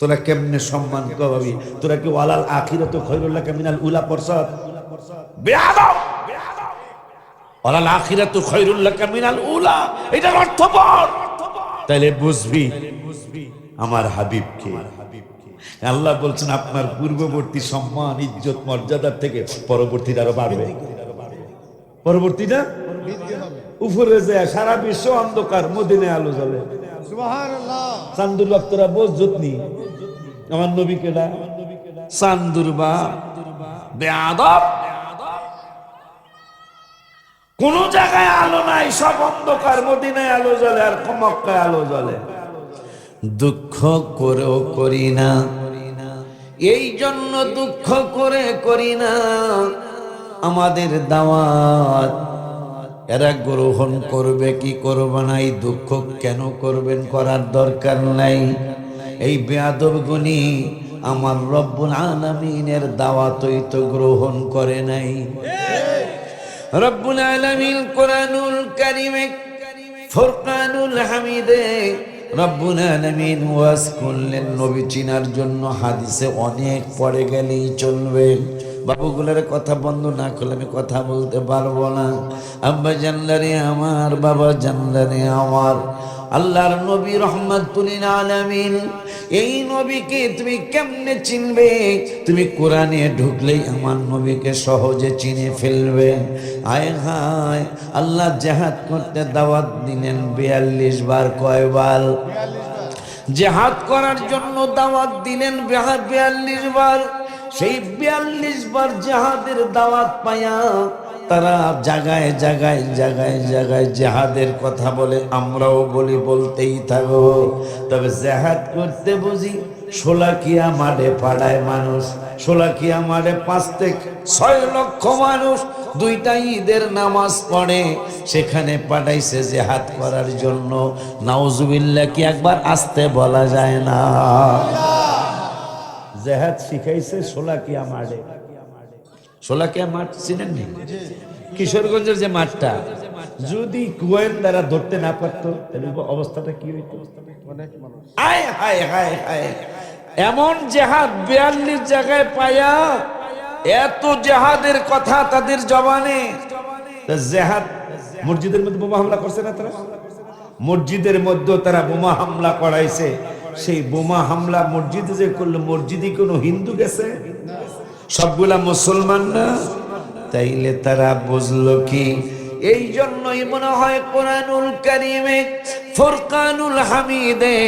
তোরা কেমনে সম্মান পাবি? তোরা কি ওয়ালাল আখিরাতু খায়রুল লাকা মিনাল উলা পড়ছস? বেয়াদব! ওয়ালাল আখিরাতু খায়রুল লাকা মিনাল উলা, এটার অর্থ পড়, তাহলে বুঝবি আমার হাবিবকে। আল্লাহ বলছেন আপনার পূর্ববর্তী সম্মান ইজ্জত মর্যাদার থেকে পরবর্তীটা আরো বাড়বে। পরবর্তীটা উপরে যায়, সারা বিশ্ব অন্ধকার, মদিনায় আলো জ্বলে। সুবহানাল্লাহ। চান্দুর ভক্তরা বুঝতনি আমার নবী কেডা? চান্দুর বাপ বেয়াদব। কোন জায়গায় আলো নাই, সব অন্ধকার, মদিনায় আলো জ্বলে আর মক্কায় আলো জ্বলে। দুঃখ করেও করি না, এই জন্য দুঃখ করে করি না। আমাদের দাওয়াত এরা গ্রহণ করবে কি করবে না, এই দুঃখ কেন করবেন, করার দরকার নাই। এই বেয়াদব গুনি আমার রব্বুল আলামিনের দাওয়াতই তো গ্রহণ করে নাই। রব্বুল আলামিন কোরআনুল কারীমে ফুরকানুল হামিদে রব্বুল আলামিন ওয়াজ করলেন নবী চিনার জন্য। হাদিসে অনেক পড়ে গেলেই চলবে, বাবুগুলোর কথা বন্ধ না করলে আমি কথা বলতে পারবো না। আব্বা জানলারে আমার, বাবা জানলারে আমার, আল্লাহর নবী রহমাতুল আলামিন, এই নবীকে তুমি কেমনে চিনবে? তুমি কোরআনে ঢুকলেই আমার নবীকে সহজে চিনে ফেলবে। আয় হায়, আল্লাহ জিহাদ করতে দাওয়াত দিলেন 42 বার। কয়বার? জিহাদ করার জন্য দাওয়াত দিলেন 42 বার। সেই 42 বার জিহাদের দাওয়াত পায়া তারা জায়গায় জায়গায় জায়গায় জায়গায় জিহাদের কথা বলে, আমরাও বলি, বলতেই থাকবো। তবে জিহাদ করতে বুঝি শোলাকিয়া মাঠে পাড়ায় মানুষ, শোলাকিয়া মাঠে 5 থেকে 6 লক্ষ মানুষ 2টা ঈদের নামাজ পড়ে, সেখানে পাঠাইছে জিহাদ করার জন্য। নাউজুবিল্লাহ, কি একবার আসতে বলা যায় না? জিহাদ শিখাইছে শোলাকিয়া মাঠে। শোলাকিয়া মাঠ চিনেন নি? কিশোরগঞ্জের যে মাঠটা, যদি গোয়েন্দারা ধরতে না পারতো তাহলে অবস্থাটা কি হইতো? আয় হায় হায় হায়, এমন জিহাদ 42 জায়গায় পায়া, এত জিহাদের কথা তাদের জবানে। জিহাদ মসজিদের মধ্যে বোমা হামলা করছে না তারা? মসজিদের মধ্যে তারা বোমা হামলা করাইছে। সেই বোমা হামলা মসজিদে যে করলো, মসজিদে কোনো হিন্দু গেছে? সবগুলা মুসলমান না? তাইলে তারা বুঝলো কি? এই জন্যই মনে হয় কোরআনুল কারীমে ফুরকানুল হামিদে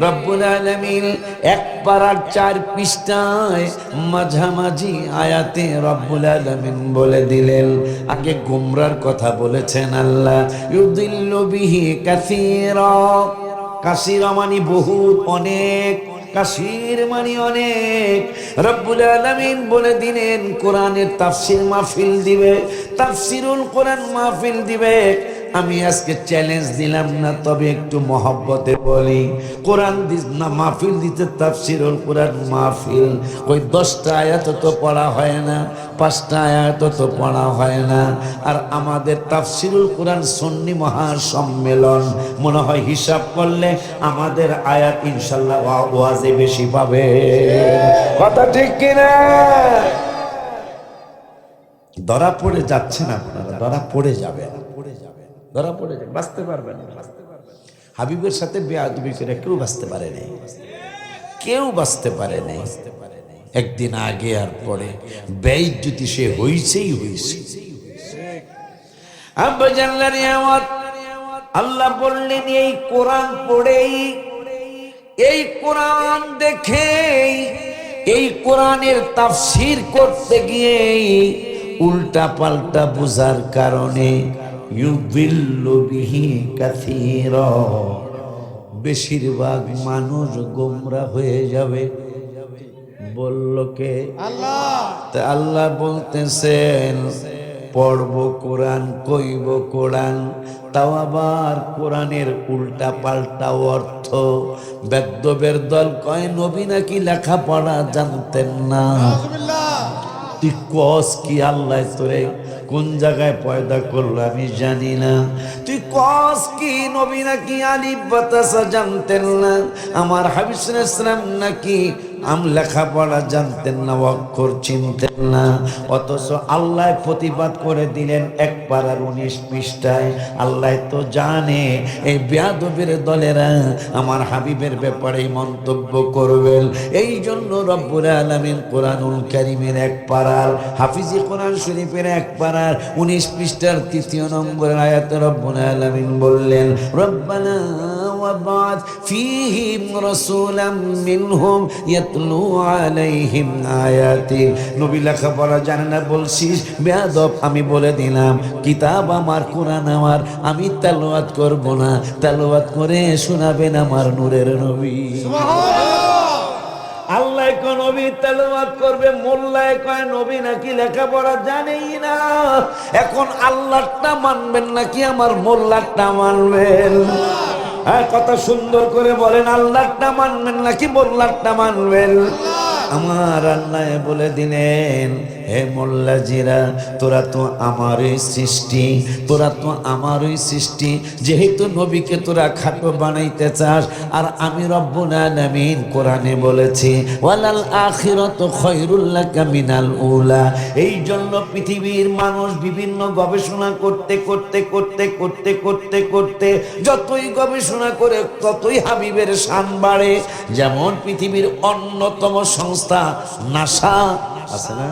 রব্বুল আলামিন 1 পারার 4 পৃষ্ঠায় মাঝামাঝি আয়াতে রব্বুল আলামিন বলে দিলেন, আগে গোমরার কথা বলেছেন আল্লাহ, ইউদিল্লু বিহি কাসীরা। কাসীরা মানে বহুত, অনেক, কাসীর মানে অনেক। রব্বুল আলামিন বলে দিলেন কোরআনের তাফসীর মাহফিল দিবে, তাফসীরুল কোরআন মাহফিল দিবে। আমি আজকে চ্যালেঞ্জ দিলাম না, তবে একটু মহব্বতে বলি, কোরআন না মাহফিল দিতে, তাফসীরুল কোরআন মাহফিল। ওই 10টা আয়াত তো পড়া হয় না, 5টা আয়াত তো পড়া হয় না। আর আমাদের তাফসীরুল কোরআন সুন্নি মহাসম্মেলন, মনে হয় হিসাব করলে আমাদের আয়াত ইনশাআল্লাহ ওয়াজে বেশি পাবে। কথা ঠিক কিনা? ধরা পড়ে যাচ্ছেন আপনারা, ধরা পড়ে যাবেন, ধরা পড়ে যাবে, বাঁচতে পারবেন না। হাবিবের সাথে বেয়াদবি করে কেউ বাঁচতে পারে নাই, কেউ বাঁচতে পারে নাই। একদিন আগে আর পরে বেইজ্জতি সে হইছেই হইছে। আব্বা জানলারে আমার, আল্লাহ বললেন এই কোরআন পড়েই, এই কোরআন দেখেই, এই কোরআনের তাফসীর করতে গিয়ে উল্টা পাল্টা বুঝার কারণে ইউদিল্লু বিহি কাসীরা, বেশিরভাগ মানুষ গোমরা হয়ে যাবে। বলল কে? আল্লাহ। তা আল্লাহ বলতেছেন পড়ব কোরআন, কইব কোরআন, তাও আবার কোরআনের উল্টা পাল্টা অর্থ। বেদ্যবের দল কয় নবী নাকি লেখাপড়া জানতেন না। তুই কস কি? আল্লাহ তোরে কোন জায়গায় পয়দা করলো আমি জানি না। তুই কস কি নবী নাকি আলিফ বাতাসা জানতেন না? আমার হাবিব সাল্লাল্লাহু আলাইহি ওয়াসাল্লাম নাকি লেখাপড়া জানতেন না, অক্ষর চিনতেন না? অথচ আল্লাহ প্রতিবাদ করে দিলেন এক পারার 19 পৃষ্ঠায়। আল্লাহ তো জানে এই বেয়াদবের দলেরা আমার হাবিবের ব্যাপারে মন্তব্য করবেন, এই জন্য রব্বুল আলামিন কোরআনুল কারীমের এক পারার হাফিজি কোরআন শরীফের এক পারার 19 পৃষ্ঠার 3 নম্বর আয়াতে রব্বুল আলামিন বললেন, রব্বানা ওয়াবা'আথ ফীহিম রাসূলাম মিনহুম ইয়াতলু আলাইহিম আয়াতি। নবী লেখাপড়া জানে না বলছিস, বেয়াদব, আমি বলে দিলাম কিতাব আমার, কোরআন আমার, আমি তেলাওয়াত করব না, তেলাওয়াত করে শোনাবেন আমার নূরের নবী। আল্লাহ কয় নবী তেলাওয়াত করবে, মোল্লায় কয় নবী নাকি লেখাপড়া জানেই না। এখন আল্লাহটা মানবেন নাকি আমার মোল্লাটা মানবেন? হ্যাঁ, কথা সুন্দর করে বলেন, আল্লাহটা মানবেন নাকি মোল্লাটা মানবেন? আমার আল্লাহ বলে দিলেন, হে মোল্লাজিরা, তোরা তো আমারই সৃষ্টি, তোরা তো আমারই সৃষ্টি। যেহেতু নবীকে তোরা খাটো বানাইতে চাস, আর আমি রব্বুল আলামিন কোরআনে বলেছি ওয়ালাল আখিরাতু খায়রুল লাকা মিনাল উলা। এই জন্য পৃথিবীর মানুষ বিভিন্ন গবেষণা করতে করতে করতে করতে করতে করতে যতই গবেষণা করে ততই হাবিবের শান বাড়ে। যেমন পৃথিবীর অন্যতম সংস্থা নাসা আছে না,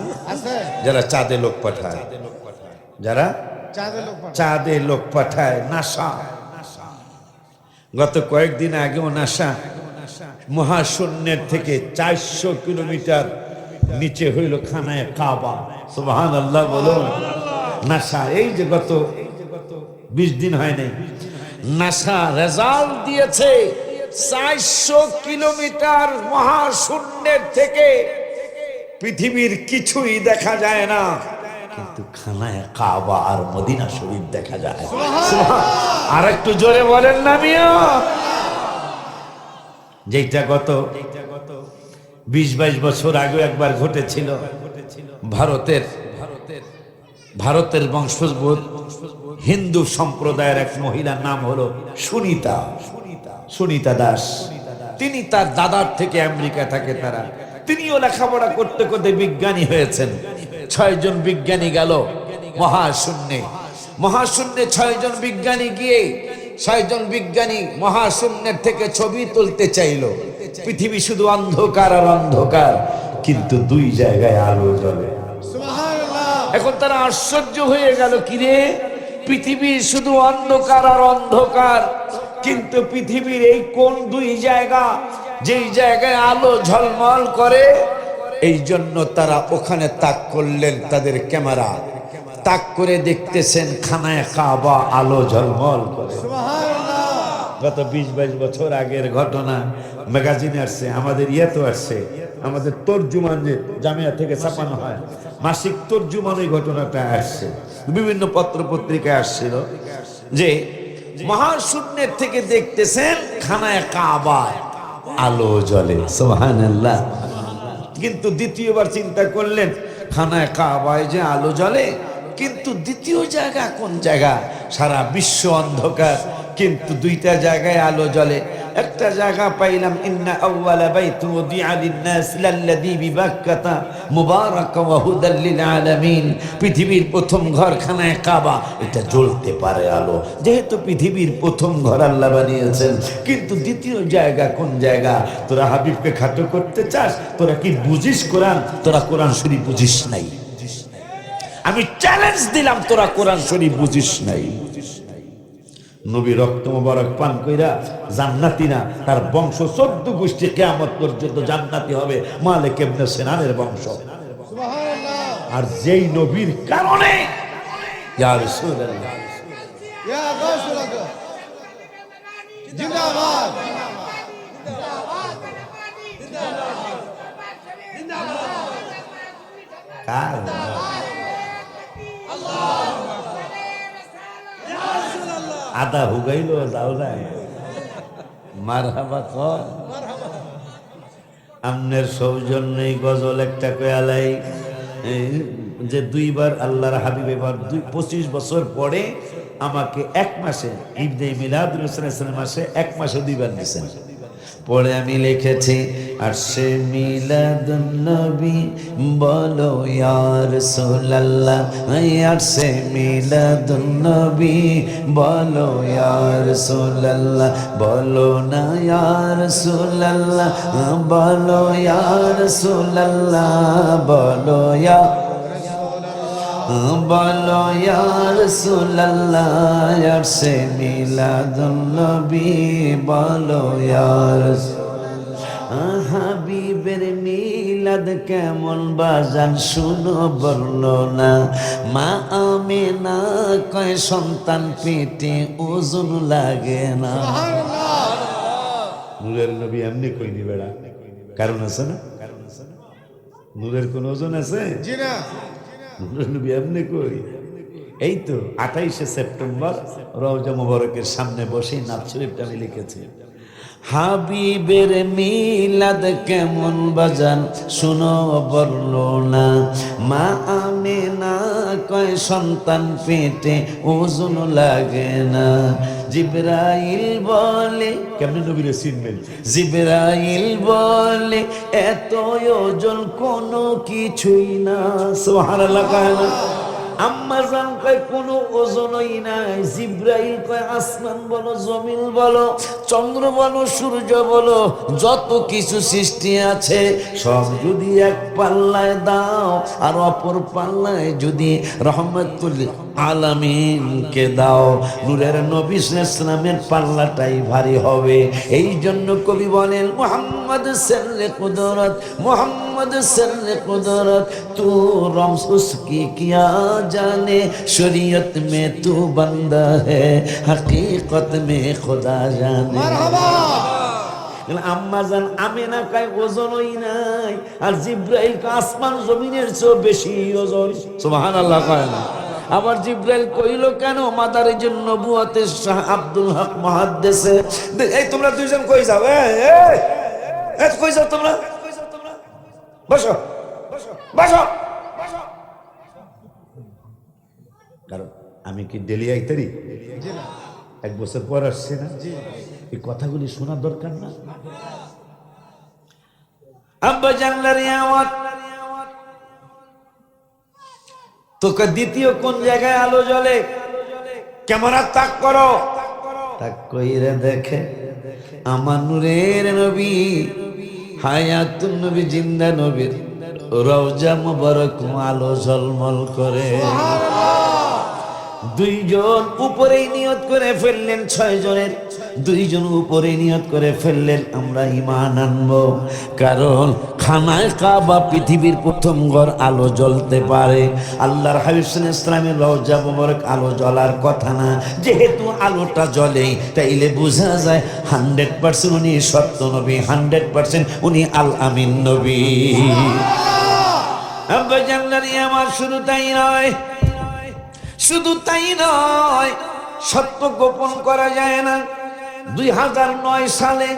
যারা চাঁদে লোক পাঠায়, যারা চাঁদে লোক পাঠায়, নাসা। গত কয়েকদিন আগেও নাসা মহাশূন্যের থেকে 400 কিলোমিটার নিচে হইল খানায় কাবা। সুবহানাল্লাহ বলুন। নাসা এই যে গত 20 দিন হয় নাই, নাসা রেজাল্ট দিয়েছে 400 কিলোমিটার মহাশূন্যের থেকে পৃথিবীর কিছুই দেখা যায় না, কিন্তু খানায় কাবা আর মদিনা শরীফ দেখা যায়। আর একটু জোরে বলেন না মিয়া। যেটা গত 20-22 বছর আগে একবার ঘটেছিল। ভারতের বংশোদ্ভূত হিন্দু সম্প্রদায়ের এক মহিলার নাম হলো সুনিতা দাস। তিনি তার দাদার থেকে আমেরিকা থাকে, তিনিও লেখাপড়া করতে করতে বিজ্ঞানী হয়েছেন। 6 জন বিজ্ঞানী গেল মহাশূন্যে। 6 জন বিজ্ঞানী গিয়ে 6 জন বিজ্ঞানী মহাশূন্যের থেকে ছবি তুলতে চাইল। পৃথিবী শুধু অন্ধকার আর অন্ধকার, কিন্তু 2 জায়গায় আলো জ্বলে। এখন তারা আশ্চর্য হয়ে গেল, কিরে পৃথিবী শুধু অন্ধকার আর অন্ধকার, কিন্তু পৃথিবীর এই কোন 2 জায়গা যেই জায়গায় আলো ঝলমল করে? এই জন্য তারা ওখানে তাক করলেন তাদের ক্যামেরা, তাক করে দেখতেছেন খানায় কাবা আলো ঝলমল করে। গত 20-22 বছর আগের ঘটনা ম্যাগাজিনে আসছে, আমাদের ইয়েতেও আসছে, আমাদের তর্জুমান যে জামিয়া থেকে ছাপানো হয় মাসিক তর্জুমান, এই ঘটনাটা আসছে, বিভিন্ন পত্র পত্রিকায় আসছিল যে মহাশূন্যের থেকে দেখতেছেন খানায় কাবা আলো জ্বলে। সুবহানাল্লাহ। কিন্তু দ্বিতীয়বার চিন্তা করলেন খানায় কাবায় যে আলো জ্বলে, কিন্তু দ্বিতীয় জায়গা কোন জায়গা? সারা বিশ্ব অন্ধকার, কিন্তু 2টা জায়গায় আলো জ্বলে। একটা জায়গা পাইলাম, ইন্না আউওয়ালা বাইতুন উদিআ লিন-নাস লাল্লাযী বিবাক্কাতা মুবারাকান ওয়া হুদাল লিল আলামিন। পৃথিবীর প্রথম ঘর খানায় কাবা, এটা জ্বলতে পারে আলো, যেহেতু পৃথিবীর প্রথম ঘর আল্লাহ বানিয়েছেন। কিন্তু দ্বিতীয় জায়গা কোন জায়গা? তোরা হাবিবকে খাটো করতে চাস? তোরা কি বুঝিস কোরআন? তোরা কোরআন শরীফ বুঝিস নাই। আমি চ্যালেঞ্জ দিলাম, তোরা কোরআন শরীফ বুঝিস নাই। নবী রক্ত মোবারক পান কইরা জান্নাতি না, তার বংশ 14 গোষ্ঠী কিয়ামত পর্যন্ত জান্নাতি হবে, মালিক ইবনে সিনানের বংশ। সুবহানাল্লাহ। আর যেই নবীর কারণে ইয়া রাসূলুল্লাহ, ইয়া রাসূলুল্লাহ, জিন্দাবাদ জিন্দাবাদ জিন্দাবাদ। আদা হুগাইল যাও যায় মারহাবা কর। আমনের সৌজন্যই গজল একটা কয়ালাই, যে দুইবার আল্লাহর হাবিব এবার 25 বছর পরে আমাকে এক মাসে ঈদে মিলাদুল রাসূল মাসে এক মাসে দুইবার দিয়েছেন। পরে আমি লিখেছি আরশে মিলাদুন নবী বলো ইয়া রাসূলুল্লাহ, আরশে মিলাদুন নবী বলো ইয়া রাসূলুল্লাহ, বলো না ইয়া রাসূলুল্লাহ, বলো ইয়া রাসূলুল্লাহ, বলো ইয়া বলো ইয়া রাসূলুল্লাহ, আরশে মিলাদুন নবী বলো ইয়া রাসূলুল্লাহ। হাবিবের মিলাদ কেমন বাজান শুনো বর্ণনা, মা আমিনা কয় সন্তান পেটে ওজন লাগে না। নূরের নবী এমনি কইনি বেড়া, কারণ আছে না? নূরের কোন ওজন আছে? জি না। নবী এমনি কই, এই তো 28শে সেপ্টেম্বর রওজা মুবারকের সামনে বসে নাত শরীফটা আমি লিখেছি। হাবিবের মিলাদ কেমন বাজান শুনো বর্ণনা, মা আমিনা কয় সন্তান পেটে ওজন লাগে না। জিবরাইল বলে, কেমনে নবীরে চিনবেন? জিবরাইল বলে এত ওজন কোনো কিছুই না। সুবহানাল্লাহ কয় না? আম্মা জান কয় কোনো ওজনই নাই। জিবরাইল কয় আসমান বলো, জমিন বলো, চন্দ্র বলো, সূর্য বলো, যত কিছু সৃষ্টি আছে সব যদি এক পাল্লায় দাও আর অপর পাল্লায় যদি রহমতুল আলামিনকে দাও, নূরের নবী সাল্লাল্লাহু আলাইহি ওয়াসাল্লামের পাল্লাটাই ভারী হবে। এই জন্য কবি বলেন মুহাম্মদ সাল্লে কুদরত, মুহাম্মদ সাল্লে কুদরত, তু রমজ উসকি কিয়া जाने शरीयत में तू बंदा है हकीकत में खुदा जाने। मरहबा। আম্মা জান আমিনা কয় ওজনই নাই, আর জিবরাইল আসমান জমিনের চেয়ে বেশি ওজন। সুবহানাল্লাহ কয় না? আবার জিবরাইল কইল কেন? মাদারিজুন নবুওয়াতে শাহ আব্দুল হক মুহাদ্দিসে, এই তোমরা দুইজন কই যাও? এই কই যাও তোমরা? বসো বসো। কারণ আমি কি ডেলি আইতারি? এক বছর পর আসছে না? এই কথাগুলি শোনার দরকার না? আব্বা জানলার ইয়াওয়াত তোকে দ্বিতীয় কোন জায়গায় আলো জ্বলে? ক্যামেরা তাক করো, তাক কইরা দেখে আমার নূরের নবী হায়াতুন নবী জিন্দা নবীর রওজা মুবারক আলো ঝলমল করে। দুইজন উপরেই নিয়ত করে ফেললেন, 6 জনের দুইজন উপরে নিয়ত করে ফেললেন আমরা ঈমান আনবো, কারণ খানায় কাবা পৃথিবীর প্রথম ঘর, আলো জ্বলতে পারে। আল্লাহর হাবিব সাল্লাল্লাহু আলাইহি ওয়াসাল্লামের রওজা মুবারক আলো জ্বলার কথা না, যেহেতু আলোটা জ্বলে তাইলে বোঝা যায় 100% উনি সত্য নবী, 100% উনি আল আমিন নবী। আব্বা জানলারি আমার শুধু তাই নয়, শুধু তাই নয়, সত্য গোপন করা যায় না। 2009 সালে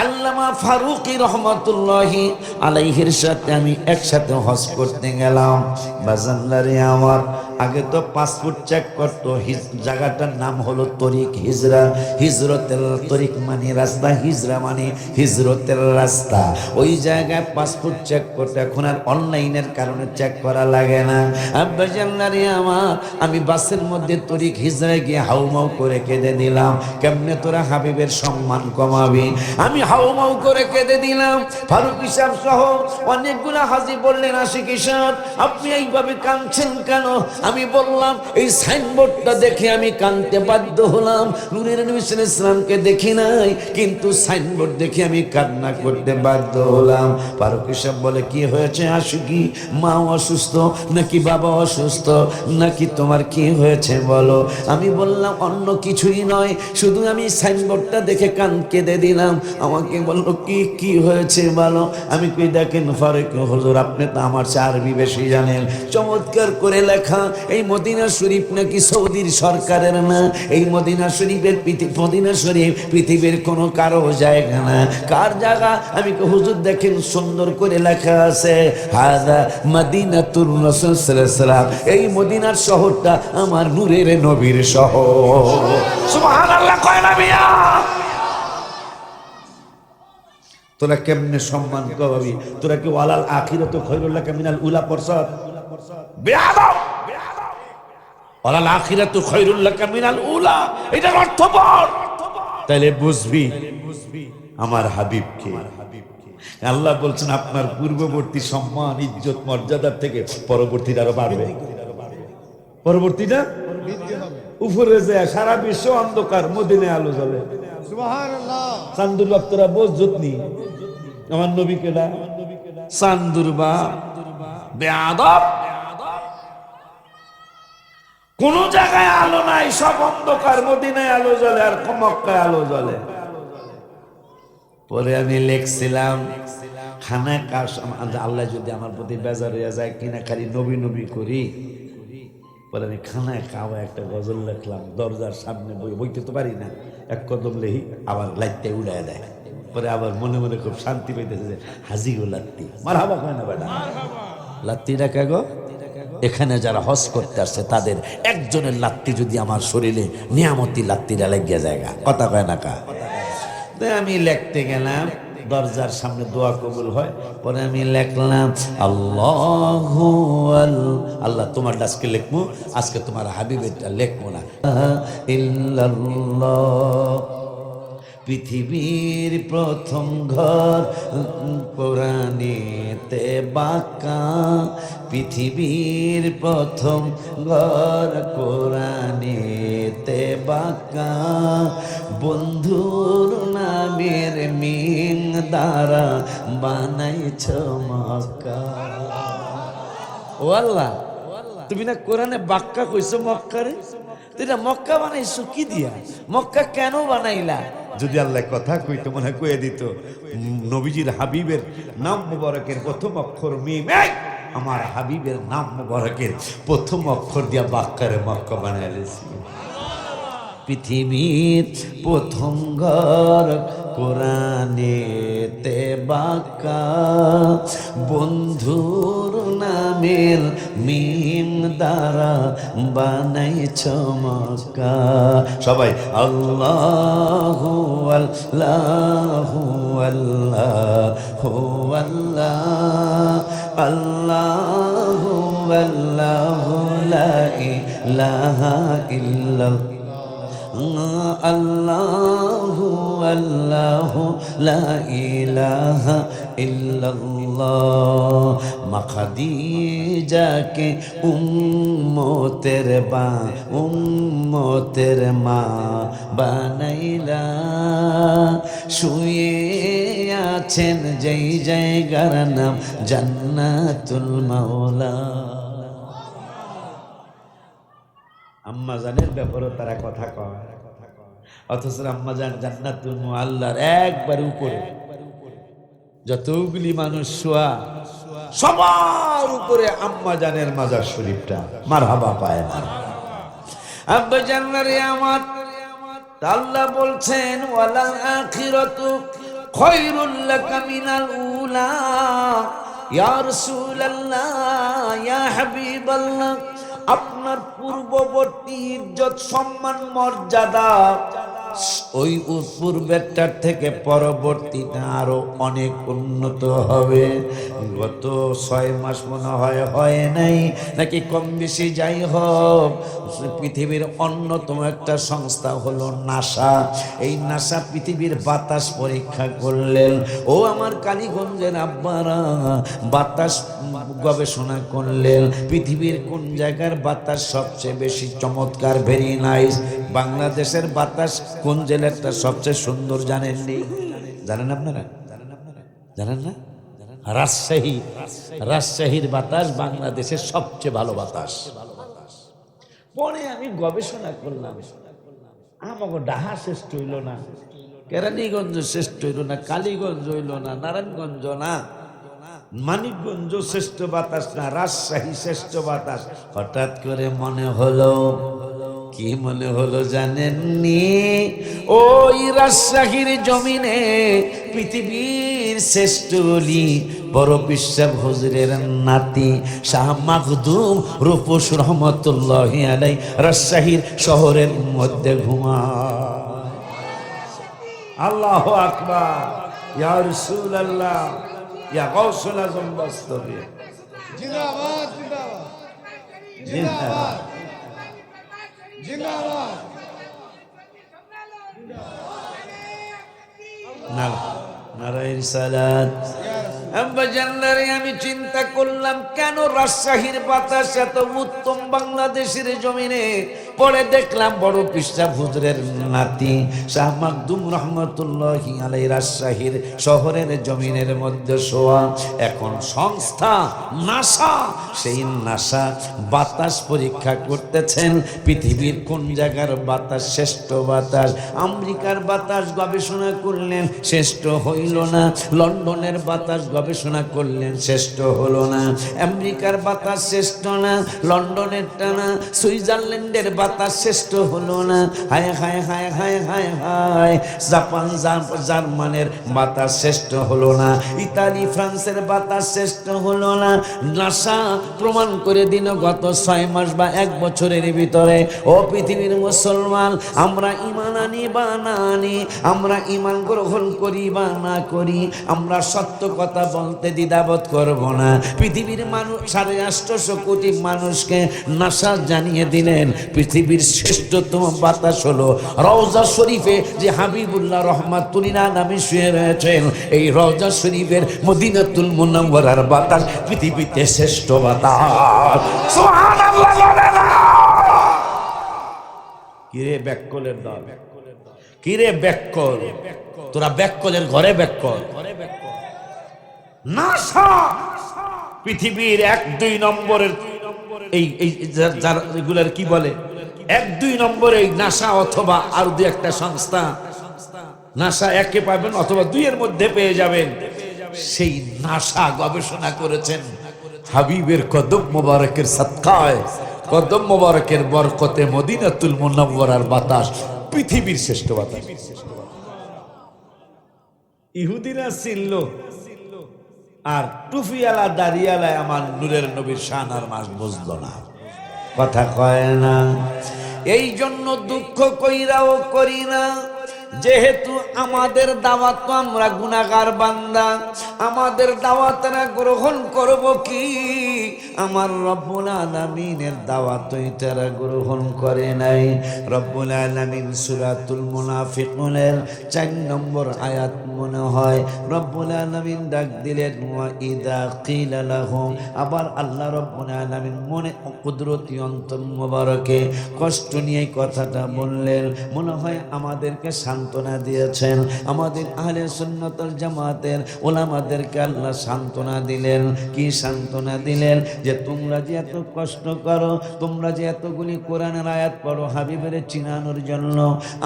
আল্লামা ফারুকী রহমাতুল্লাহি আলাইহির সাথে আমি একসাথে হজ করতে গেলাম। বাজানলারে আমার আগে তো পাসপোর্ট চেক করতো, জায়গাটার নাম হলো তরিক হিজরা, হিজরতের তরিক মানে রাস্তা, হিজরা মানে হিজরতের রাস্তা। ওই জায়গায় পাসপোর্ট চেক করতো, এখন আর অনলাইনের কারণে চেক করা লাগে না। আব্বা জানলারে আমার আমি বাসের মধ্যে তরিক হিজরায় গিয়ে হাউমাউ করে কেঁদে দিলাম। কেমনে তোরা হাবিবের সম্মান কমাবি? আমি হাউমাউ করে কেঁদে দিলাম। ফারুকী সাহেব সহ অনেকগুলা হাজি বললেন, আশিকি সাহেব আপনি এইভাবে কাঁদছেন কেন? আমি বললাম এই সাইনবোর্ডটা দেখে আমি কাঁদতে বাধ্য হলাম। নূরের নবী সাল্লাল্লাহু আলাইহি ওয়াসাল্লামকে দেখি নাই, কিন্তু সাইনবোর্ড দেখে আমি কান্না করতে বাধ্য হলাম। ফারুকী সাহেব বলে, কি হয়েছে আশিকি? মা অসুস্থ নাকি বাবা অসুস্থ নাকি তোমার কি হয়েছে বলো? আমি বললাম অন্য কিছুই নয়, শুধু আমি সাইনবোর্ডটা দেখে কান কেঁদে দিলাম। আমাকে বললো কি হয়েছে বলো? আমি কই দেখেন ফারুক হুজুর আপনি তো আমার চেয়ে আরবি বেশি জানেন, চমৎকার করে লেখা এই মদিনা শরীফ নাকি সৌদির সরকারের না, এই মদিনা শরীফের মদিনা শরীফ পৃথিবীর কোনো কারো জায়গা না। কার জায়গা? আমি কই হুজুর দেখেন সুন্দর করে লেখা আছে হাযা মদিনাতুর রাসূল সাল্লাল্লাহু আলাইহি ওয়াসাল্লাম, এই মদিনার শহরটা আমার নূরের নবীর শহর। সুবহানাল্লাহ কয় না মিয়া? তোরা কেমনে সম্মান করবি? তোরা কি ওয়ালাল আখিরাতু খায়রুল লাকা মিনাল উলা পড়ছস? বেয়াদব! ওয়ালাল আখিরাতু খায়রুল লাকা মিনাল উলা, এটার অর্থ পড়, তাহলে বুঝবি আমার হাবিবকে। আল্লাহ বলছেন আপনার পূর্ববর্তী সম্মান ইজ্জত মর্যাদার থেকে পরবর্তীটা আরো বাড়বে। পরবর্তীটা উপরে যায়, সারা বিশ্ব অন্ধকার, মদিনায় আলো জ্বলে। সুবহানাল্লাহ। চান্দুর বাপ তোরা বোঝ যতনি আমার নবী কেডা? চান্দুর বাপ বেয়াদব। কোন জায়গায় আলো নাই, সব অন্ধকার, মদিনায় আলো জ্বলে আর মক্কায় আলো জ্বলে। পরে আমি লিখছিলাম খানা কাশ, আল্লাহ যদি আমার প্রতি বেজার হইয়া যায় কিনা খালি নবী নবী করি। পরে আমি খানায় খাওয়া একটা গজল লিখলাম, দরজার সামনে বইতে তো পারি না, এক কদম লেহি আবার লাইটটা উড়াই দেয়। পরে আবার মনে মনে খুব শান্তি পাইতেছে যে হাজি গো লাত্তি, মারহাবা কয় না বেটা? লাত্তিটা কে গো? এখানে যারা হজ করতে আসছে তাদের একজনের লাত্তি যদি আমার শরীরে নিয়ামতি লাত্তিটা লেগে জায়গা, কথা কয় না কা? আমি লিখতে গেলাম, দরজার সামনে দোয়া কবুল হয়। পরে আমি লিখলাম আল্লাহু আল্লাহ তোমার আজকে লিখবো, আজকে তোমার হাবিবেরটা লিখবো না। ইল্লাল্লাহ, পৃথিবীর প্রথম ঘর কোরআনেতে বাঁকা, পৃথিবীর প্রথম ঘর কোরআনেতে বাঁকা, বন্ধুর নামের মিম দ্বারা বানাইছ মক্কা। ও আল্লাহ, তুমি না কোরআনে বাক্কা কইছো মক্কারে, তুই না মক্কা বানাইছো কি দিয়া? মক্কা কেন বানাইলা? যদি আল্লাহ কথা কইতো মনে কয়ে দিত নবীজির হাবিবের নাম মুবারকের প্রথম অক্ষর মিম, আমার হাবিবের নাম মুবারকের প্রথম অক্ষর দিয়া বাক্কারে মক্কা বানাইলেছি। পৃথিবীর প্রথম ঘর কোরআনেতে বাঁকা, বন্ধুর নামের মিম দ্বারা বানাইছ মক্কা। সবাই আল্লাহু আল্লাহু আল্লাহু আল্লাহ, আল্লাহু আল্লাহু লা ইলাহা ইল্লাল্লাহ, আল্লাহু আল্লাহু লা ইলাহা ইল্লাল্লাহ। মা খাদিজাকে উম্মতের মা বানাইলা, শুয়ে আছেন যেই জায়গার নাম জান্নাতুল মাওলা। আম্মা জানের ব্যাপারে তারা কথা কয়, অথচ আম্মা জান জান্নাতুল মুআল্লার একবার উপরে। যতগুলি মানুষ শোয়া সবার উপরে আম্মা জানের মাজার শরীফটা, মারহাবা পায় না। আব্বা জান্নার আমার আল্লাহ বলছেন ওয়ালাল আখিরাতু খায়রুল লাকা মিনাল উলা। ইয়া রাসূলুল্লাহ, ইয়া হাবিবাল্লাহ, আপনার পূর্ববর্তী ইজ্জত সম্মান মর্যাদা ওই পূর্বেরটার থেকে পরবর্তীটা আরো অনেক উন্নত হবে। গত 6 মাস মনে হয় নাই নাকি কম বেশি যাই হোক, পৃথিবীর অন্যতম একটা সংস্থা হলো নাসা। এই নাসা পৃথিবীর বাতাস পরীক্ষা করলেন। ও আমার কালীগঞ্জের আব্বারা, বাতাস গবেষণা করলেন পৃথিবীর কোন জায়গার বাতাস সবচেয়ে বেশি চমৎকার, ভেরি নাইস। বাংলাদেশের বাতাস কোন জেলাটা সবচেয়ে সুন্দর জানেননি? জানেন আপনারা? জানেন না? রাজশাহীর বাতাস বাংলাদেশের সবচেয়ে ভালো বাতাস। পরে আমি গবেষণা করলাম, আমাকে ডাহা শ্রেষ্ঠ হইল না, কেরানীগঞ্জ শ্রেষ্ঠ হইল না, কালীগঞ্জ হইল না, নারায়ণগঞ্জ না, মানিকগঞ্জ শ্রেষ্ঠ বাতাস না, রাজশাহী শ্রেষ্ঠ বাতাস। হঠাৎ করে মনে হলো, কি মনে হলো জানেননি? ওই রাজশাহীর জমিনে পৃথিবীর শ্রেষ্ঠ ওলি বড় বিশ্বাস হুজুরের নাতি শাহ মাখদুম রূপস রহমতুল্লাহি আলাইহি রাজশাহীর শহরের মধ্যে ঘুমায়। আল্লাহু আকবার, ইয়া রাসূলুল্লাহ, ইয়া গাউসুল আযম বাস্তবে জিন্দাবাদ জিন্দাবাদ জিন্দাবাদ। জিন্দাবাদ নারায়ণ সালাত। আব্বা জানলারে আমি চিন্তা করলাম কেন রাজশাহীর বাতাস এত উত্তম বাংলাদেশের জমিনে। পরে দেখলাম বড় পিসা হুজুরের নাতি শাহ মাকদুম রহমতুল্লাহি আলাইহি রাজশাহীর শহরের জমিনের মধ্যে শোয়া। এখন সংস্থা নাসা, সেই নাসা বাতাস পরীক্ষা করতেছেন পৃথিবীর কোন জায়গার বাতাস শ্রেষ্ঠ বাতাস। আমেরিকার বাতাস গবেষণা করলেন, শ্রেষ্ঠ হইল না। লন্ডনের বাতাস গবেষণা করলেন, শ্রেষ্ঠ হলো না। আমেরিকার বাতাস শ্রেষ্ঠ না, লন্ডনেরটা না। সুইজারল্যান্ডের বাতাস শ্রেষ্ঠ হলো না। হায় হায় হায় হায় হায় হায়। জাপান জার্মানের বাতাস শ্রেষ্ঠ হলো না। ইতালি ফ্রান্সের বাতাস শ্রেষ্ঠ হলো না। নাসা প্রমাণ করে দিল গত 6 মাস বা 1 বছরের ভিতরে। ও পৃথিবীর মুসলমান, আমরা ঈমান আনি বা না আনি, আমরা ঈমান গ্রহণ করি বা না করি, আমরা সত্য কথা বলতে দ্বিধাবোধ করব না। পৃথিবীর মানুষ 850 কোটি মানুষকে নাসা জানিয়ে দিলেন পৃথিবীর শ্রেষ্ঠতম বাতাস হলো রওজা শরীফে যে হাবিবুল্লাহ রহমাতুল্লাহ নামে শুয়ে রয়েছেন। এই রওজা শরীফের মদিনাতুল মুনাওয়ারার বাতাস পৃথিবীতে শ্রেষ্ঠ বাতাস। সুবহানাল্লাহ বলে না। কিরে ব্যাককলের দল, কিরে ব্যাককল, তোরা ব্যাককলের ঘরে ব্যাককল। নাসা পৃথিবীর 1-2 নম্বরের এই যারা এগুলার কি বলে 1-2 নম্বরে এই নাসা অথবা আর 2-1টা সংস্থা। নাসা 1-এ পাবেন অথবা 2-এর মধ্যে পেয়ে যাবেন। সেই নাসা গবেষণা করেছেন হাবিবের কদম মোবারকের সদকায়, কদম মোবারকের বরকতে মদিনাতুল মুনাওয়ারার বাতাস পৃথিবীর শ্রেষ্ঠ বাতাস। ইহুদিরা ছিল আর টুফিয়ালা দাড়িয়ালায় আমার নূরের নবীর শান আর মাস বুঝলো না, কথা কয় না। এই জন্য দুঃখ কইরাও করি না, যেহেতু আমাদের দাওয়াত তো আমরা গুনাহগার বান্দা, আমাদের দাওয়াতরা গ্রহণ করব কি? আমার রব্বুল আলামিনের দাওয়াত তারা গ্রহণ করে নাই। রব্বুল আলামিন সূরাতুল মুনাফিকুনের 4 নম্বর আয়াত মনে হয় রব্বুল আলামিন ডাক দিলেন ওয়া ইদা কিলা লাহুম। আবার আল্লাহ রব্বুল আলামিন মনে কুদরতি অন্তর মোবারকে কষ্ট নিয়ে কথাটা বললেন। মনে হয় আমাদেরকে সান্ত্বনা দিয়েছেন, আমাদের আহলে সুন্নাত ওয়াল জামাতের ওলামাদেরকে আল্লাহ সান্ত্বনা দিলেন। কি সান্ত্বনা দিলেন? যে তোমরা যে এত কষ্ট করো, তোমরা যে এতগুলি কোরআনের আয়াত পড়ো হাবিবের চিনানোর জন্য,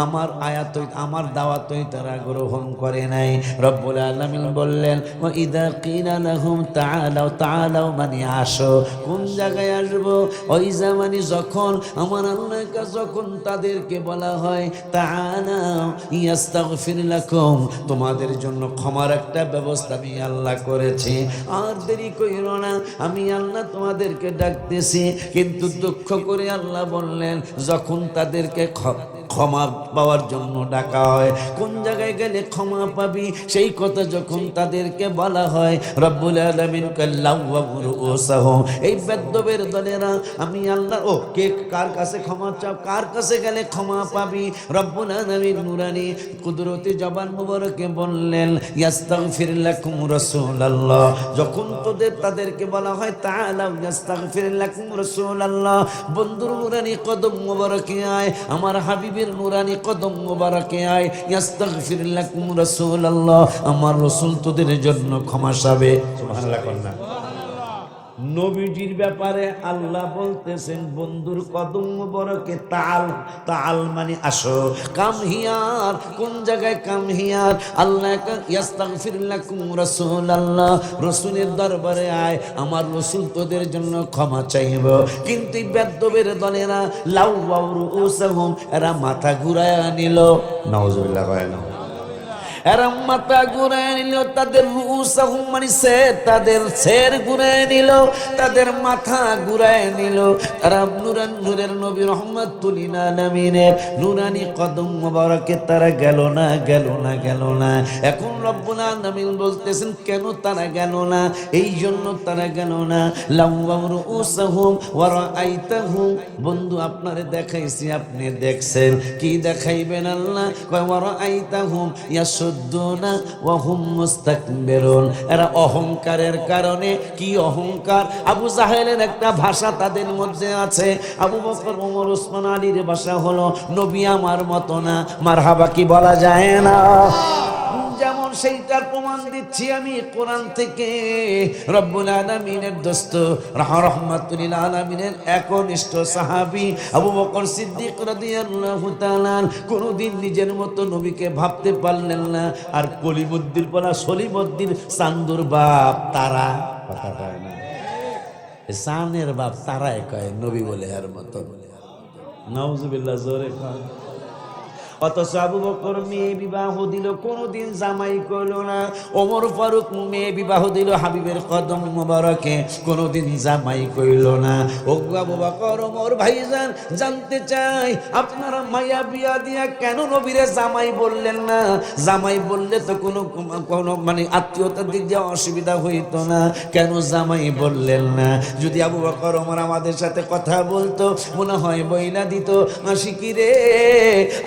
আমার আয়াত আমার দাওয়াতই তারা গ্রহণ করে নাই। রব্বুল আলামিন বললেন ওয়া ইদা কিলা লাহুম তাআলাউ, তাআলাউ মানে আসো। কোন জায়গায় আসবো? ওই জামানি যখন আমার আল্লাহর কাছে যখন তাদেরকে বলা হয় তাআলাউ ইয়াস্তাগফির লাকুম, তোমাদের জন্য ক্ষমার একটা ব্যবস্থা আমি আল্লাহ করেছি, আর দেরি কইরো না, আমি আল্লাহ তোমাদেরকে ডাকতেছি। কিন্তু দুঃখ করে আল্লাহ বললেন যখন তাদেরকে ক্ষমা পাওয়ার জন্য ডাকা হয়, কোন জায়গায় গেলে ক্ষমা পাবি সেই কথা যখন তাদেরকে বলা হয়, রব্বুল আলামিন কাল্লাহু, এই বেদ্যবের দলেরা আমি আল্লাহ ও কে কার কাছে ক্ষমা চাও, কার কাছে গেলে ক্ষমা পাবি? রব্বুল আলামিন নুরানি কুদরতি জবান মুবারকে বললেন ইয়াস্তাগফির লাকুম রাসূলুল্লাহ। যখন তাদেরকে বলা হয় তাআলাউ ইয়াস্তাগফির লাকুম রাসূলুল্লাহ, বন্ধুর নুরানি কদম মুবারকে আয়, আমার হাবিবের নুরানি কদম মুবারকে আয়, ইয়াস্তাগফির লাকুম রাসূলুল্লাহ, আমার রাসূল তোদের জন্য ক্ষমা চাবে। সুবহানাল্লাহ কন্না নবীজির ব্যাপারে আল্লাহ বলতেছেন বন্ধুর কদম মোবারকে তাল, তাল মানে আসো, কাম হিয়ার, কোন জায়গায় কাম হিয়ার, আল্লাহ ইস্তাগফির লাকুম রাসূলুল্লাহ, রাসূলের দরবারে আয়, আমার রাসূল তোদের জন্য ক্ষমা চাইব। কিন্তু বেদ্যবের দলেরা লাউয়াউ রুউসাহুম, এরা মাথা ঘুরায় নিল, নাউজুবিল্লাহ কয় না, এরা মাথা ঘুরায় নিল, তাদের রুউসাহুম মানে সের, তাদের সের ঘুরায় নিল, তাদের মাথা ঘুরায় নিল। তারা নূরের নবী রহমাতুল লিল আলামিনের নূরানি কদম মোবারকে তারা গেল না, গেল না, গেল না। এখন রব্বুল আলামিন বলতেছেন কেন তারা গেল না? এই জন্য তারা গেল না। লাউয়াউ রুউসাহুম ওয়া রাআইতাহুম, বন্ধু আপনারে দেখাইছি, আপনি দেখছেন, কি দেখাইবেন আল্লাহ কয় ওয়া রাআইতাহুম ইয়াসুদ্দুনা ওয়া হুম মুস্তাকবিরুন, এরা অহংকারের কারণে, কি অহংকার? আবু জাহেলের একটা ভাষা তাদের মধ্যে আছে, আবু বকর ওমর ওসমান আলীর ভাষা হলো নবী আমার মতো না, মারহাবা কি বলা যায় না? যেমন সেইটার প্রমাণ দিচ্ছি আমি কোরআন থেকে। রব্বুল আলামিনের দোস্ত রাহমাতুল লিল আলামিনের একনিষ্ঠ সাহাবী আবু বকর সিদ্দিক রাদিয়াল্লাহু তাআলা কোনদিন নিজের মতো নবীকে ভাবতে পারলেন না। আর কলিমুদ্দিন বলা সলিমুদ্দিন চান্দুর বাপ তারা, কথা কয় না, সানের বাপ তারাই কয় নবী বলে আর মতো, নাউজুবিল্লাহ, জোরে কয়। অথচ আবু বকর মেয়ে বিবাহ দিল, কোনদিন জামাই করল না। ওমর ফারুক মেয়ে বিবাহ দিল হাবিবের কদম মোবারকে, কোনদিন জামাই করল না। ও আবু বকর ওমর ভাইজান জানতে চাই আপনারা মায়া বিয়া দিয়া কেন নবীরে জামাই বললেন না? জামাই বললে তো কোনো মানে আত্মীয়তার দিক দিয়ে অসুবিধা হইতো না, কেন জামাই বললেন না? যদি আবু বকর ওমর আমাদের সাথে কথা বলতো মনে হয় বইলা দিত, আশিকি রে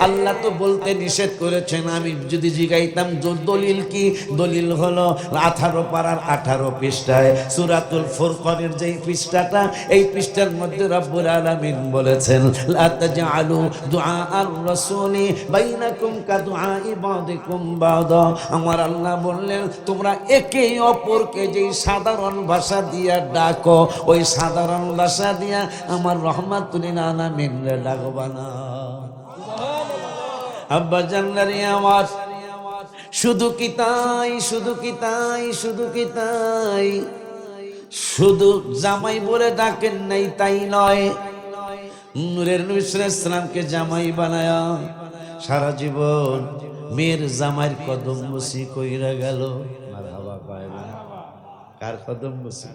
আল্লাহ তো বলতে নিষেধ করেছেন। আমি যদি জিগাইতাম দলিল কি? দলিল হলো 18 পারার 18 পৃষ্ঠায় সূরাতুল ফুরকানের যেই পৃষ্ঠাটা, এই পৃষ্ঠার মধ্যে রব্বুল আলামিন বলেছেন লা তাজআলু দুআ আর রাসূলি বাইনাকুম কা দুআ ইবাদিকুম বাদা। আমার আল্লাহ বললেন তোমরা একে অপরকে যেই সাধারণ ভাষা দিয়া ডাকো, ওই সাধারণ ভাষা দিয়া আমার রহমাতুল লিল আলামিন ডাকবা না। আব্বা জান্নারি আমার, শুধু কি তাই, শুধু কি তাই, শুধু কি তাই, শুধু জামাই বলে ডাকেন নাই তাই নয়, নূরের নবী সাল্লাল্লাহু আলাইহি সাল্লামকে জামাই বানায়া সারা জীবন মেয়ের জামাইয়ের কদম বসি কইরা গেল। মারহাবা পায় না, কার কদম বসি?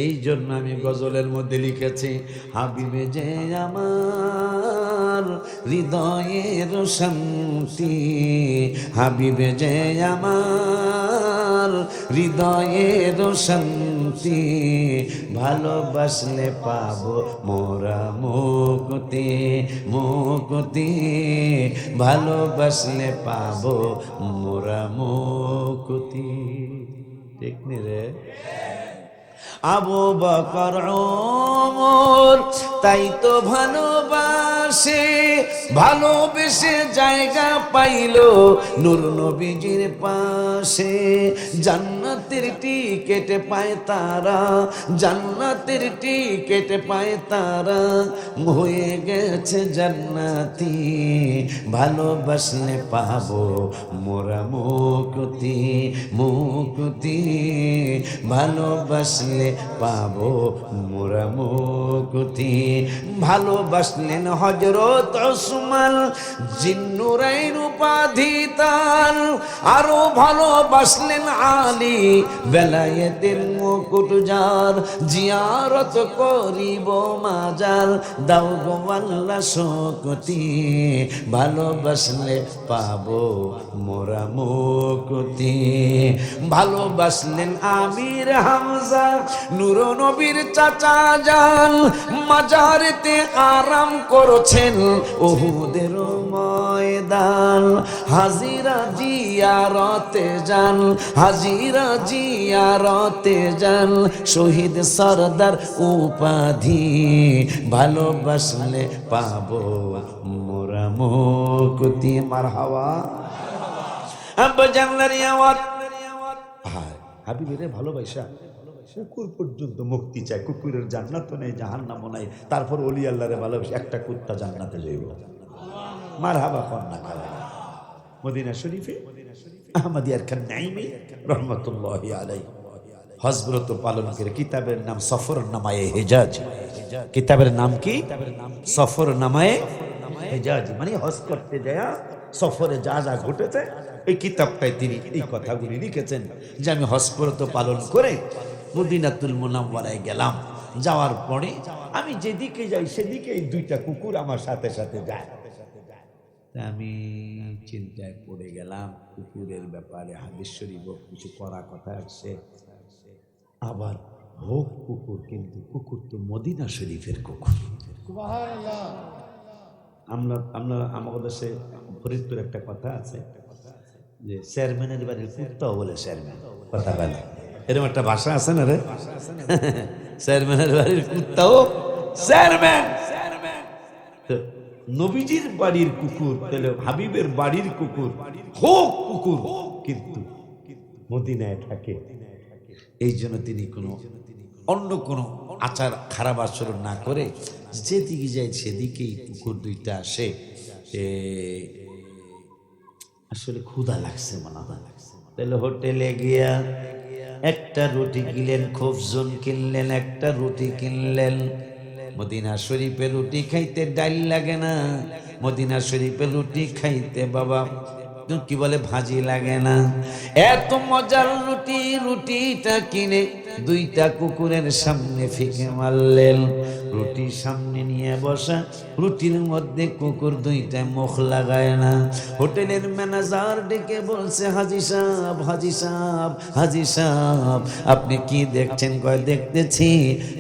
এই জন্য আমি গজলের মধ্যে লিখেছি হাবিবে যে আমার হৃদয়ের শান্তি, হাবিবে যে আমার হৃদয়ের শান্তি, ভালোবাসলে পাবো মোরা মুক্তি, মুক্তি, ভালোবাসলে পাবো মোরা মুক্তি। ঠিক নি রে? আবু বকর ওমর তাই তো ভালোবাসে, ভালোবেসে জায়গা পাইলো নূর নবীজির পাশে। জান্নাতের টিকেট পায় তারা, জান্নাতের টিকেট পায় তারা, হয়ে গেছে জান্নাতি, ভালোবাসলে পাবো মোরা মুক্তি, মুক্তি, ভালোবাসলে পাবো মোরা মুক্তি। ভালোবাসলেন হযরত ওসমান জিন্নুরাইন উপাধি তার, আরো ভালোবাসলেন আলী বেলায়েতের মুকুট যার, জিয়ারত করিব মাজার দাও গো আল্লাহ শক্তি, ভালোবাসলে পাবো মোরা মুক্তি। ভালোবাসলেন আমির হামজা নূর নবীর চাচা যান, মাজারেতে আরাম করছেন উহুদের ময়দান, হাজিরা জিয়ারতে যান, হাজিরা জিয়ারতে যান, শহীদ সরদার উপাধি, ভালোবাসলে পাবো মোরা মুক্তি। মারহাবা। আব্বা জানলার আওয়াজ, হাবিবের ভালোবাসা কুকুর পর্যন্ত মুক্তি চায়, কুকুরের জান্নাতও নেই জাহান্নামও নাই, তারপর ওলি আল্লাহরে ভালোবাসে, একটা কুত্তা জান্নাতে যাইব। মারহাবা কন্যা খালা মদিনা শরীফে আহমদিয়ার খান নাইমি রহমতুল্লাহি আলাইহি হজব্রত পালন করে। কিতাবের নাম সফরনামায়ে হেজাজ। কিতাবের নাম কি? সফরনামায়ে হেজাজ, মানে হজ করতে যায় সফরে যা যা ঘটেছে এই কিতাবটায় তিনি এই কথাগুলি লিখেছেন যে আমি হজব্রত পালন করে মদিনাতুল মুনাওয়ারায় গেলাম। যাওয়ার পরে আমি যেদিকে যাই সেদিকে এই দুইটা কুকুর আমার সাথে সাথে যায়। আমি চিন্তায় পড়ে গেলাম কুকুরের ব্যাপারে। হাদিস শরীফ কিছু করা কথা আসছে, আবার হোক কুকুর, কিন্তু কুকুর তো মদিনা শরীফের কুকুর। সুবহানাল্লাহ। আমরা আমাদের দেশে ফরিদপুর একটা কথা আছে যে চেয়ারম্যানের বাড়ির কুত্তাও বলে চেয়ারম্যান, কথা বলে এরকম একটা ভাষা আছে না রে? চেয়ারম্যানের বাড়ির কুত্তাও চেয়ারম্যান। নবীজির বাড়ির কুকুর তাহলে হাবিবের বাড়ির কুকুর হোক কুকুর, কিন্তু মদিনায় থাকে। এই জন্য তিনি কোনো অন্য কোনো আচার খারাপ আচরণ না করে যেদিকে যায় সেদিকেই কুকুর দুইটা আসে। আসলে ক্ষুধা লাগছে মনে হয়, তাহলে হোটেলে গিয়া একটা রুটি কিনলেন, খুবজন কিনলেন, একটা রুটি কিনলেন। মদিনা শরীফে রুটি খাইতে ডাল লাগে না, মদিনা শরীফে রুটি খাইতে বাবা কি বলে ভাজি লাগে না। এত মজার রুটি, রুটিটা কিনে দুইটা কুকুরের সামনে ফিকে মারলেন। রুটি সামনে নিয়ে বসা, রুটির মধ্যে কুকুর দুইটা মুখ লাগায় না। হোটেলের ম্যানেজার ডেকে বলছে, হাজি সাহেব, হাজি সাহেব, হাজি সাহেব আপনি কি দেখছেন? কয় দেখতেছি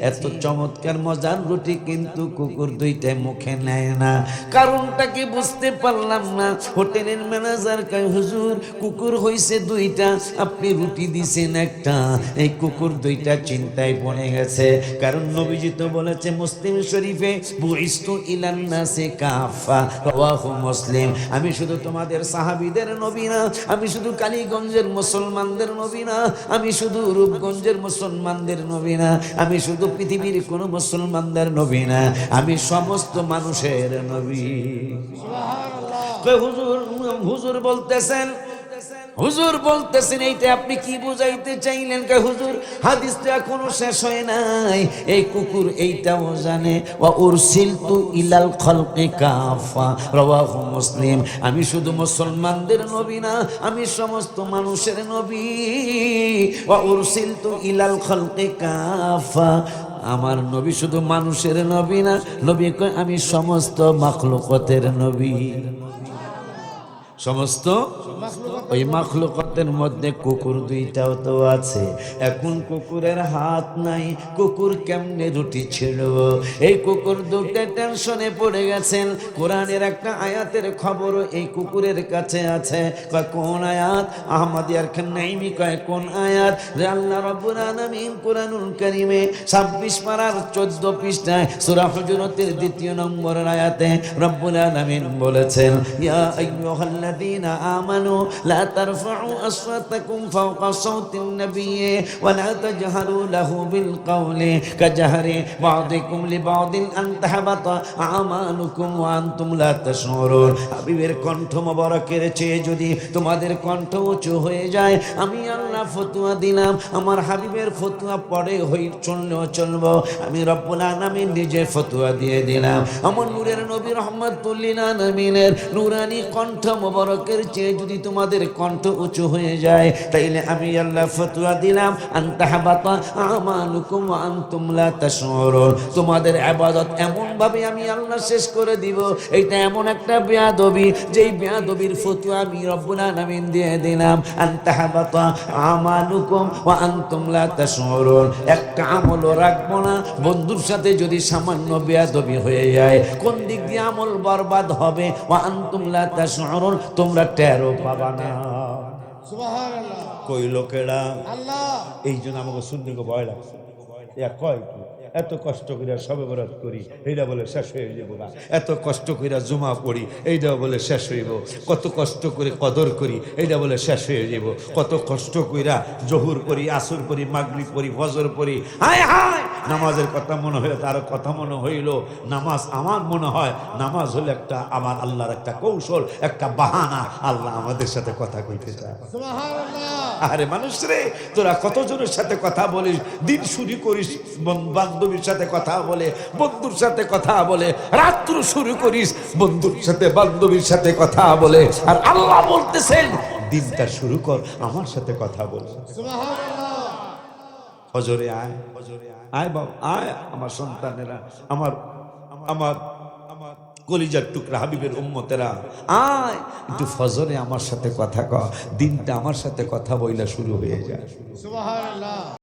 এত চমৎকার মজার রুটি কিন্তু কুকুর দুইটা মুখে নেয় না, কারণটা কি বুঝতে পারলাম না। হোটেলের ম্যানেজার কয়, হুজুর কুকুর হইছে দুইটা, আপনি রুটি দিছেন একটা, এই কুকুর দুইটা চিন্তায় পড়ে গেছে। কারণ নবীজি তো বলেছে মুসলিম শরীফে, বুইস্তু ইলান নাসি কাফা, রাওয়াহু মুসলিম। আমি শুধু তোমাদের সাহাবীদের নবী না, আমি শুধু কালীগঞ্জের মুসলমানদের নবী না, আমি শুধু রূপগঞ্জের মুসলমানদের নবী না, আমি শুধু পৃথিবীর কোন মুসলমানদের নবী না, আমি সমস্ত মানুষের নবী। হুজুর হুজুর বলতেছেন, হুজুর বলতেছেন এইটা আপনি কি বুঝাইতে চাইলেন? কে হুজুর হাদিস তো এখনো শেষ হয় নাই, এই কুকুর এইটাও জানে। ওয়া উরসিলতু ইলাল খালকি কাফা, রাওয়াহু মুসলিম। আমি শুধু মুসলমানদের নবী না, আমি সমস্ত মানুষের নবী। ওয়া উরসিলতু ইলাল খালকি কাফা, আমার নবী শুধু মানুষের নবী না, নবী কয় আমি সমস্ত মাখলুকাতের নবী। সমস্ত ওই মাখলুকাতের মধ্যে কুকুর দুইটাও তো আছে। এখন কুকুরের হাত নাই, কুকুর কেমনে রুটি ছিড়ব? এই কুকুর দুটো টেনশনে পড়ে গেছেন। কোরআনের একটা আয়াতের খবর এই কুকুরের কাছে আছে। কয় কোন আয়াত? আহমদিয়ার খান নাইমি কয় কোন আয়াত? যে আল্লাহ রাব্বুল আলামিন কোরআনুল কারীমে 26 পারার 14 পৃষ্ঠায় সূরা হুজুরাতের 2 নম্বর আয়াতে রব্বুল আলামিন বলেছেন, ইয়া আইয়ুহাল্লাযীনা আমানু لا ترفعوا أصواتكم فوق صوت النبي ولا تجهروا له بالقول كجهر بعضكم لبعض أن تحبط أعمالكم وأنتم لا تشعرون। হাবিবের কণ্ঠ মোবারকের চেয়ে যদি তোমাদের কণ্ঠ উঁচু হয়ে যায়, আমি আল্লাহ ফতোয়া দিলাম, আমার হাবিবের ফতোয়া পড়ে হই চললেও চলবো, আমি রব্বুল আলামিন নিজে ফতোয়া দিয়ে দিলাম। আমার নূরের নবী রাহমাতুল লিল আলামিনের নূরানি কণ্ঠ মোবারকের চেয়ে যদি তোমাদের কণ্ঠ উঁচু হয়ে যায়, তাইলে আমি আল্লাহ ফতোয়া দিলাম আনতাহাবাতা আমালুকুম ওয়া আনতুম লা তাশউরুন। তোমাদের ইবাদত এমন ভাবে আমি আল্লাহ শেষ করে দিব, এটা এমন একটা বেয়াদবি, যেই বেয়াদবির ফতোয়া আমি রব্বুল আলামিন দিয়ে দিলাম। আনতাহাবাতা আমালুকুম ওয়া আনতুম লা তাশউরুন। একটা আমলও রাখবো না, বন্ধুর সাথে যদি সামান্য বেয়াদবি হয়ে যায়, কোন দিক দিয়ে আমল বরবাদ হবে? ওয়া আনতুম লা তাশউরুন, তোমরা টেরও পাবা না। সুবহানাল্লাহ। কই লোকেরা আল্লাহ। এই জন্য আমাকে শুনতে ভয় লাগছে। কয় কি এত কষ্ট কইরা সবে বরাত করি এইটা বলে শেষ হয়ে যাবো না, এত কষ্ট কইরা জুমা পড়ি এইটা বলে শেষ হইব, কত কষ্ট করে কদর করি এইটা বলে শেষ হয়ে যাব, কত কষ্ট কইরা জহুর পড়ি, আসর পড়ি, মাগরিব পড়ি, ফজর পড়ি, হায় হায় নামাজের কথা মনে হইলো, তার কথা মনে হইল নামাজ। আমার মনে হয় নামাজ হলো একটা আমার আল্লাহর একটা কৌশল, একটা বাহানা, আল্লাহ আমাদের সাথে কথা কইতে চায়। আরে মানুষ রে, তোরা কতজনের সাথে কথা বলিস, দিন শুরু করিস বান্ধবীর সাথে কথা বলে, বন্ধুর সাথে কথা বলে, রাত্র শুরু করিস বন্ধুর সাথে বান্ধবীর সাথে কথা বলে, আর আল্লাহ বলতেছেন দিনটা শুরু কর আমার সাথে কথা বলে। ফজরে আয়, আয় বাবা আয়, আমার সন্তানেরা, আমার আমার আমার কলিজার টুকরা হাবিবের উম্মতেরা, আয় একটু ফজরে আমার সাথে কথা কর, দিনটা আমার সাথে কথা বইলা শুরু হয়ে যায়। সুবহানাল্লাহ।